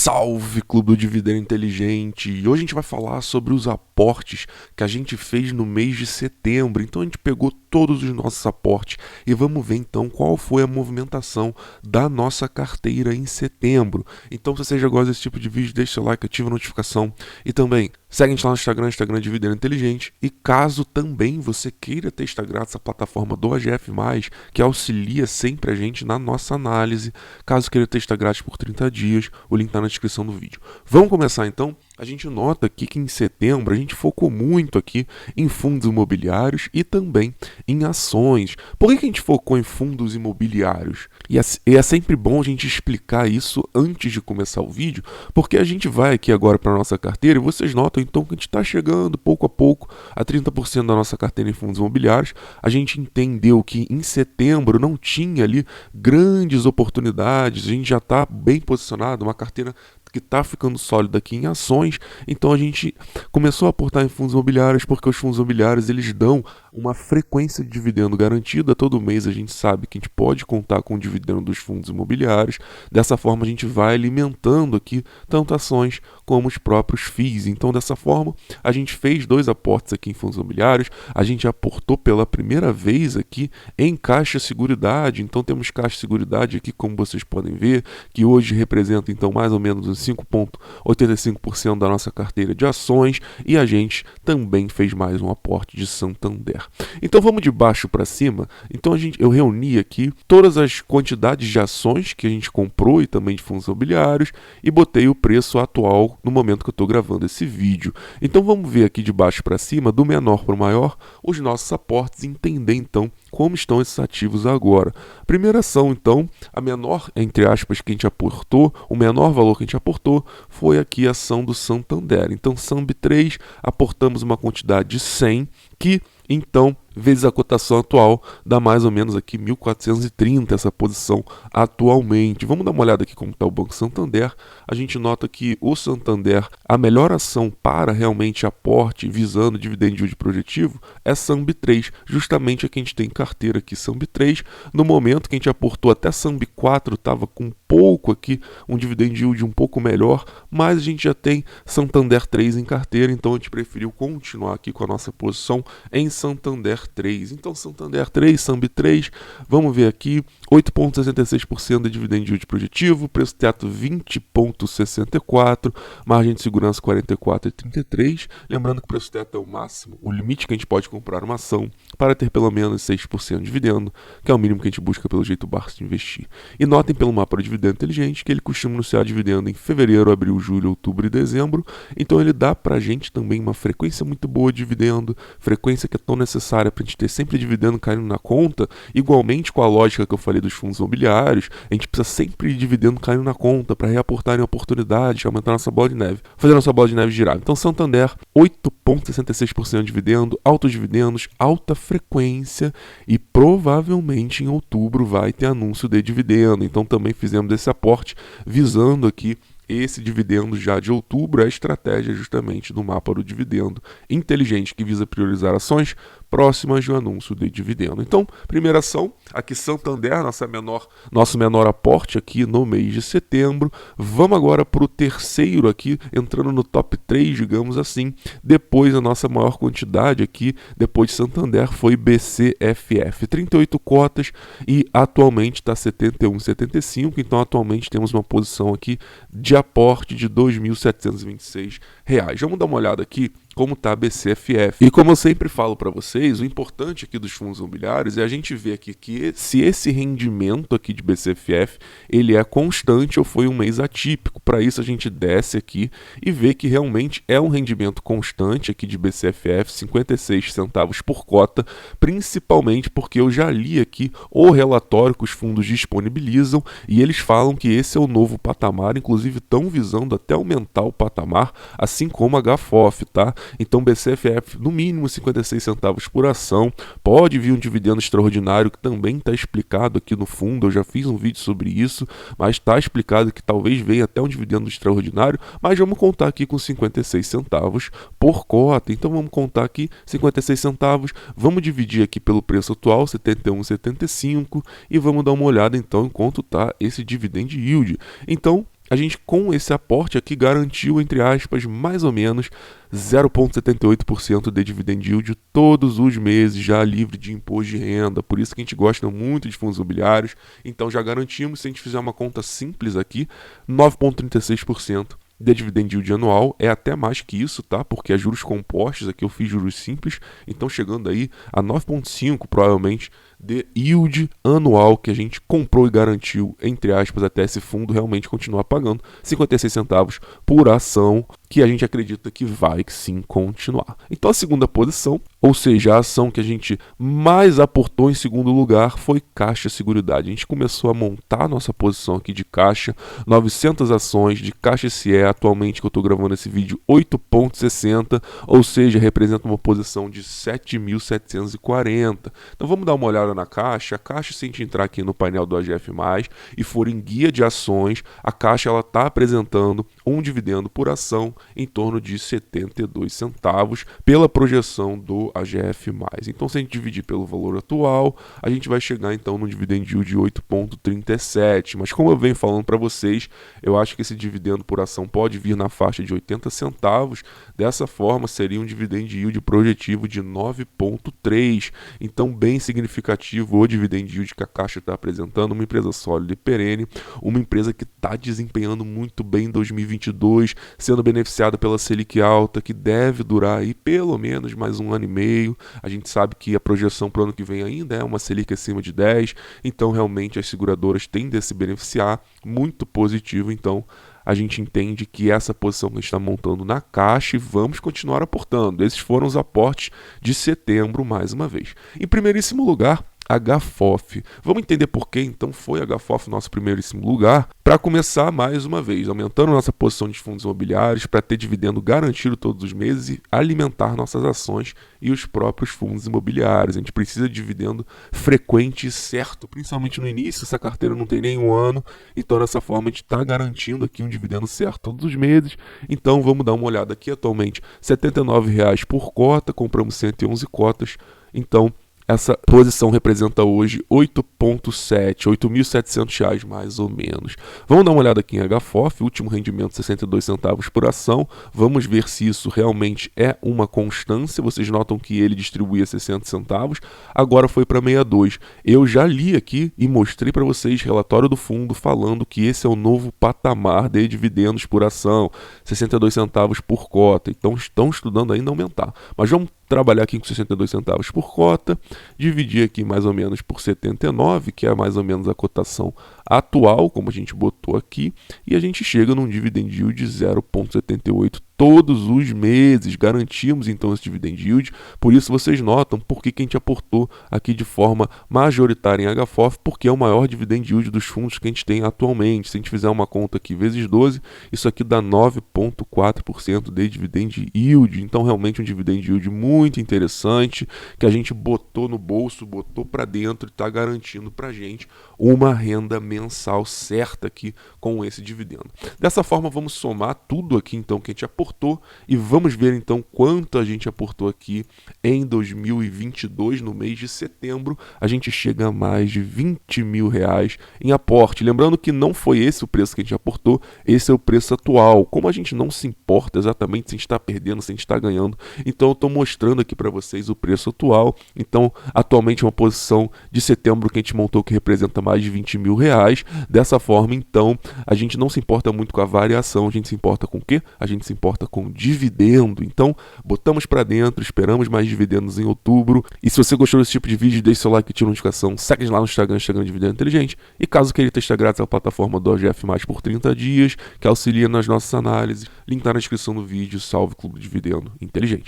Salve, Clube do Dividendo Inteligente! E hoje a gente vai falar sobre os aportes que a gente fez no mês de setembro. Então a gente pegou todos os nossos aportes e vamos ver então qual foi a movimentação da nossa carteira em setembro. Então se você já gosta desse tipo de vídeo, deixa seu like, ativa a notificação e também segue a gente lá no Instagram Dividendo Inteligente. E caso também você queira ter grátis a plataforma do AGF+, que auxilia sempre a gente na nossa análise, caso queira ter grátis por 30 dias, o link está na descrição do vídeo. Vamos começar então? A gente nota aqui que em setembro a gente focou muito aqui em fundos imobiliários e também em ações. Por que a gente focou em fundos imobiliários? E é sempre bom a gente explicar isso antes de começar o vídeo, porque a gente vai aqui agora para a nossa carteira e vocês notam então que a gente está chegando pouco a pouco a 30% da nossa carteira em fundos imobiliários. A gente entendeu que em setembro não tinha ali grandes oportunidades, a gente já está bem posicionado, uma carteira que está ficando sólida aqui em ações, então a gente começou a aportar em fundos imobiliários porque os fundos imobiliários eles dão uma frequência de dividendo garantida. Todo mês a gente sabe que a gente pode contar com o dividendo dos fundos imobiliários. Dessa forma a gente vai alimentando aqui tanto ações como os próprios FIIs. Então dessa forma a gente fez 2 aportes aqui em fundos imobiliários, a gente aportou pela primeira vez aqui em Caixa Seguridade. Então temos Caixa Seguridade aqui, como vocês podem ver, que hoje representa então mais ou menos uns 5,85% da nossa carteira de ações, e a gente também fez mais um aporte de Santander. Então vamos de baixo para cima. Então eu reuni aqui todas as quantidades de ações que a gente comprou e também de fundos imobiliários e botei o preço atual no momento que eu estou gravando esse vídeo. Então vamos ver aqui de baixo para cima, do menor para o maior, os nossos aportes e entender então como estão esses ativos agora. Primeira ação então, a menor, entre aspas, que a gente aportou, o menor valor que a gente aportou foi aqui a ação do Santander. Então SAMB3, aportamos uma quantidade de 100, que então, vezes a cotação atual, dá mais ou menos aqui 1.430 essa posição atualmente. Vamos dar uma olhada aqui como está o Banco Santander. A gente nota que o Santander, a melhor ação para realmente aporte visando dividend yield projetivo é SAMB3, justamente a que a gente tem em carteira aqui, SAMB3. No momento que a gente aportou até SAMB4, estava com pouco aqui, um dividend yield um pouco melhor, mas a gente já tem Santander 3 em carteira, então a gente preferiu continuar aqui com a nossa posição em Santander 3. Então Santander 3, SAMB 3, vamos ver aqui, 8,66% de dividend yield projetivo, preço teto 20,64, margem de segurança 44,33. Lembrando que o preço teto é o máximo, o limite que a gente pode comprar uma ação para ter pelo menos 6% de dividendo, que é o mínimo que a gente busca pelo jeito Barça de investir. E notem pelo mapa de dividendo inteligente que ele costuma anunciar dividendo em fevereiro, abril, julho, outubro e dezembro. Então ele dá pra gente também uma frequência muito boa de dividendo, frequência que é tão necessária para a gente ter sempre dividendo caindo na conta. Igualmente com a lógica que eu falei dos fundos imobiliários, a gente precisa sempre de dividendo caindo na conta para reaportar em oportunidades, aumentar nossa bola de neve, fazer nossa bola de neve girar. Então Santander, 8,66% de dividendo, altos dividendos, alta frequência, e provavelmente em outubro vai ter anúncio de dividendo. Então também fizemos esse aporte visando aqui esse dividendo já de outubro. A estratégia justamente do mapa do dividendo inteligente que visa priorizar ações próximas do anúncio de dividendo. Então, primeira ação, aqui Santander, nosso menor aporte aqui no mês de setembro. Vamos agora para o terceiro aqui, entrando no top 3, digamos assim. Depois a nossa maior quantidade aqui, depois de Santander, foi BCFF, 38 cotas e atualmente está 71,75. Então atualmente temos uma posição aqui de aporte de R$ 2.726. Vamos dar uma olhada aqui como está a BCFF. E como eu sempre falo para vocês, o importante aqui dos fundos imobiliários é a gente ver aqui que se esse rendimento aqui de BCFF ele é constante ou foi um mês atípico. Para isso a gente desce aqui e vê que realmente é um rendimento constante aqui de BCFF, 56 centavos por cota, principalmente porque eu já li aqui o relatório que os fundos disponibilizam e eles falam que esse é o novo patamar, inclusive estão visando até aumentar o patamar, assim como a HFOF, tá? Então BCFF no mínimo 56 centavos por ação, pode vir um dividendo extraordinário que também está explicado aqui no fundo, eu já fiz um vídeo sobre isso, mas está explicado que talvez venha até um dividendo extraordinário, mas vamos contar aqui com 56 centavos por cota. Então vamos contar aqui 56 centavos, vamos dividir aqui pelo preço atual, 71,75, e vamos dar uma olhada então em quanto está esse dividend yield. Então a gente com esse aporte aqui garantiu, entre aspas, mais ou menos 0,78% de dividend yield todos os meses, já livre de imposto de renda. Por isso que a gente gosta muito de fundos imobiliários. Então já garantimos, se a gente fizer uma conta simples aqui, 9,36% de dividend yield anual. É até mais que isso, tá? Porque é juros compostos, aqui eu fiz juros simples, então chegando aí a 9,5% provavelmente de yield anual que a gente comprou e garantiu, entre aspas, até esse fundo realmente continuar pagando 56 centavos por ação, que a gente acredita que vai sim continuar. Então a segunda posição, ou seja, a ação que a gente mais aportou em segundo lugar, foi Caixa Seguridade. A gente começou a montar a nossa posição aqui de Caixa, 900 ações de Caixa SE, atualmente que eu estou gravando esse vídeo, 8,60, ou seja, representa uma posição de 7.740. Então vamos dar uma olhada na Caixa. A Caixa, se a gente entrar aqui no painel do AGF+, e for em guia de ações, a Caixa está apresentando um dividendo por ação em torno de 72 centavos pela projeção do AGF+. Então, se a gente dividir pelo valor atual, a gente vai chegar então no dividend yield de 8,37. Mas como eu venho falando para vocês, eu acho que esse dividendo por ação pode vir na faixa de 80 centavos. Dessa forma, seria um dividend yield projetivo de 9,3. Então, bem significativo o dividend yield que a Caixa está apresentando, uma empresa sólida e perene, uma empresa que está desempenhando muito bem em 2022, sendo beneficiada pela Selic alta, que deve durar aí pelo menos mais 1 ano e meio. A gente sabe que a projeção para o ano que vem ainda é uma Selic acima de 10, então realmente as seguradoras tendem a se beneficiar, muito positivo. Então a gente entende que essa posição que a gente está montando na Caixa e vamos continuar aportando. Esses foram os aportes de setembro mais uma vez. Em primeiríssimo lugar, HFOF. Vamos entender por que então foi HFOF nosso primeiríssimo lugar, para começar mais uma vez, aumentando nossa posição de fundos imobiliários, para ter dividendo garantido todos os meses e alimentar nossas ações e os próprios fundos imobiliários. A gente precisa de dividendo frequente e certo, principalmente no início, essa carteira não tem nem um ano, então dessa forma a gente está garantindo aqui um dividendo certo todos os meses. Então vamos dar uma olhada aqui, atualmente R$ 79,00 por cota, compramos 111 cotas, então essa posição representa hoje 8,7, R$ 8.700 mais ou menos. Vamos dar uma olhada aqui em HFOF, último rendimento 62 centavos por ação. Vamos ver se isso realmente é uma constância. Vocês notam que ele distribuía 60 centavos, agora foi para 62. Eu já li aqui e mostrei para vocês relatório do fundo falando que esse é o novo patamar de dividendos por ação, 62 centavos por cota. Então estão estudando ainda aumentar. Mas vamos trabalhar aqui com 62 centavos por cota, dividir aqui mais ou menos por 79, que é mais ou menos a cotação atual, como a gente botou aqui, e a gente chega num dividend yield de 0,78 todos os meses. Garantimos então esse dividend yield, por isso vocês notam por que a gente aportou aqui de forma majoritária em HFOF, porque é o maior dividend yield dos fundos que a gente tem atualmente. Se a gente fizer uma conta aqui vezes 12, isso aqui dá 9,4% de dividend yield, então realmente um dividend yield muito interessante, que a gente botou no bolso, botou para dentro e está garantindo para a gente uma renda mensal certa aqui com esse dividendo. Dessa forma vamos somar tudo aqui então que a gente aportou e vamos ver então quanto a gente aportou aqui em 2022, no mês de setembro. A gente chega a mais de R$20 mil em aporte. Lembrando que não foi esse o preço que a gente aportou, esse é o preço atual. Como a gente não se importa exatamente se a gente está perdendo, se a gente está ganhando, então eu estou mostrando aqui para vocês o preço atual. Então atualmente é uma posição de setembro que a gente montou que representa mais de R$20 mil. Dessa forma então a gente não se importa muito com a variação, a gente se importa com o quê? A gente se importa com dividendo. Então botamos para dentro, esperamos mais dividendos em outubro. E se você gostou desse tipo de vídeo, deixe seu like e ative a notificação, segue lá no Instagram Dividendo Inteligente, e caso queira testar grátis a plataforma do AGF+, por 30 dias, que auxilia nas nossas análises, link tá na descrição do vídeo. Salve Clube Dividendo Inteligente.